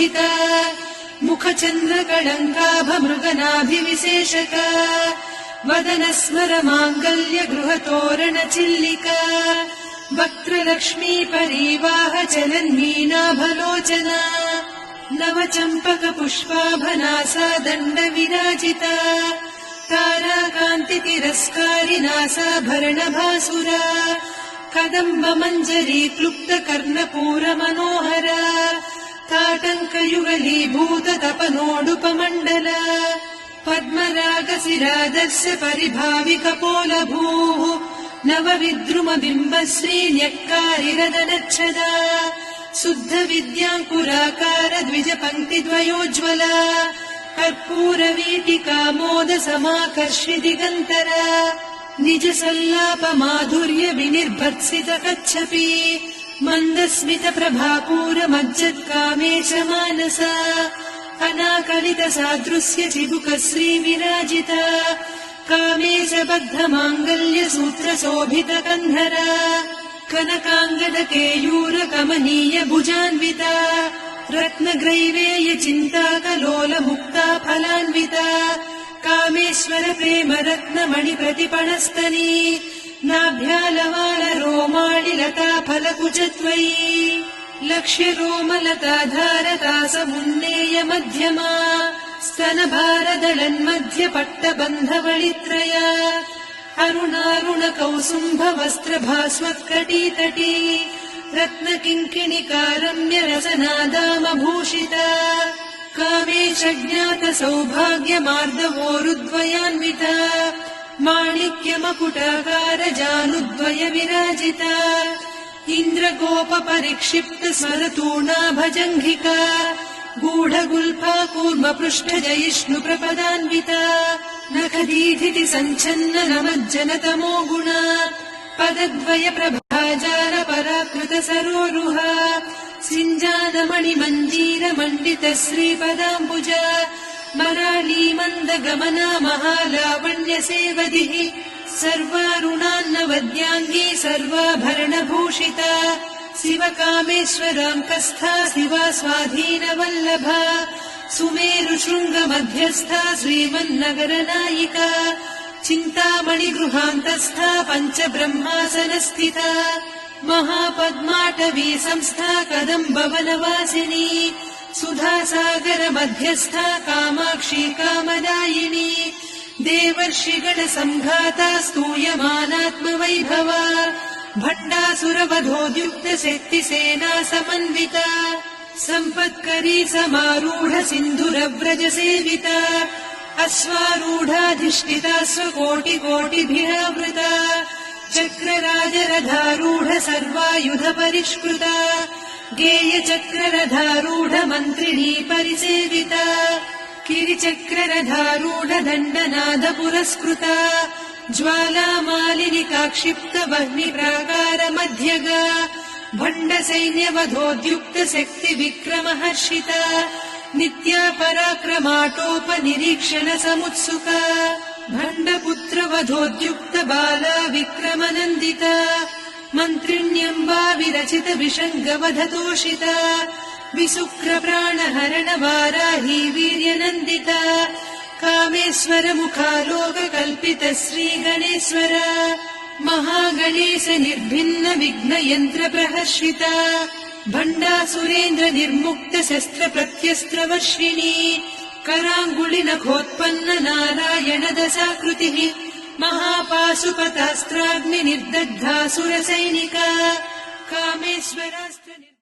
शोभिता मुखचन्द्रकलङ्काभमृगनाभिविशेषका वदनस्मर माङ्गल्य गृहतोरण चिल्लिका वक्त्रलक्ष्मी परिवाह चलन्मीनाभलोचना नवचम्पक पुष्पाभनासा दण्ड विराजिता ताराकान्ति तिरस्कारिनासा भरणभासुरा कदम्ब मञ्जरी क्लुप्त कर्णपूर मनोहरा ताटङ्कयुगलीभूत तपनोडुपमण्डल पद्मरागसिरादस्य परिभाविकपोलभूः नवविद्रुमबिम्बश्रीन्यक्कारिरदनच्छदा शुद्ध विद्याङ्कुराकार द्विजपङ्क्तिद्वयोज्ज्वला कर्पूरवीटिकामोद समाकर्षि दिगन्तरा निज सल्लाप माधुर्य विनिर्भत्सित कच्छपि मन्दस्मित प्रभापूर मज्जत्कामेश मानसा अनाकलित सादृश्य चिबुक श्री विराजिता कामेश बद्ध माङ्गल्य सूत्र शोभित कन्धरा कनकाङ्गद केयूर कमनीय भुजान्विता रत्नग्रैवेय चिन्ताकलोल मुक्ता फलान्विता कामेश्वर प्रेम रत्नमणि प्रतिपणस्तनी नाभ्यालवाल रोमाणि लता फलकुचत्वयी लक्ष्य रोमलता धारता समुन्नेय मध्यमा स्तनभारदलन्मध्य पट्टबन्धवळित्रया अरुणारुण कौसुम्भ वस्त्र भास्वत्कटीतटी रत्नकिङ्किणिकारम्य रसनादामभूषिता कामेश ज्ञात सौभाग्य मार्दवोरुद्वयान्विता माणिक्यमकुटाकार जानुद्वय विराजिता इन्द्रगोप परिक्षिप्त स्मरतूणा भजङ्घिका गूढगुल्फा कूर्म पृष्ठ जयिष्णु प्रपदान्विता नखदीधिति सञ्छन्न नमज्जनतमो गुणा पदद्वय प्रभाजार पराकृत सरोरुहा सिञ्जानमणि मञ्जीर मण्डित श्रीपदाम्बुजा मराली मन्द गमना महालावण्य सेवदिः सर्वारुणान्नवद्याङ्गी सर्वाभरणभूषिता शिवकामेश्वराङ्कस्था शिवा स्वाधीनवल्लभा सुमेरु शृङ्ग मध्यस्था श्रीमन्नगरनायिका चिन्तामणि गृहान्तस्था पञ्चब्रह्मासनस्थिता महापद्माटवी संस्था कदम्बवनवासिनी सुधासागर मध्यस्था कामाक्षी कामदायिनी देवर्षिगण सम्घाता स्तूयमानात्मवैभवा भण्डासुरवधोद्युक्त शक्तिसेना समन्विता सम्पत्करी समारूढ सिन्धुरव्रज सेविता अश्वारूढाधिष्ठिता स्वकोटिकोटिभिरावृता चक्रराजरथारूढ सर्वायुध परिष्कृता गेयचक्ररथारूढ मन्त्रिणी परिसेविता किरिचक्ररथारूढ दण्डनाद पुरस्कृता ज्वालामालिनिकाक्षिप्त वह्नि प्राकार मध्यगा भण्डसैन्यवधोद्युक्त शक्ति विक्रमहर्षिता नित्या पराक्रमाटोपनिरीक्षण समुत्सुका भण्डपुत्रवधोद्युक्त बाला विक्रमनन्दिता मन्त्रिण्यम्बा विरचित विषङ्गवधतोषिता विशुक्रप्राणहरण वाराही वीर्यनन्दिता कामेश्वर मुखालोक कल्पित श्रीगणेश्वर महागणेश निर्भिन्न विघ्न यन्त्र प्रहर्षिता भण्डासुरेन्द्र निर्मुक्त शस्त्र प्रत्यस्त्रवर्षिणी कराङ्गुलि नखोत्पन्न नारायण दशाकृतिः महापाशुपतास्त्राग्नि निर्दग्धासुरसैनिका कामेश्वरास्त्र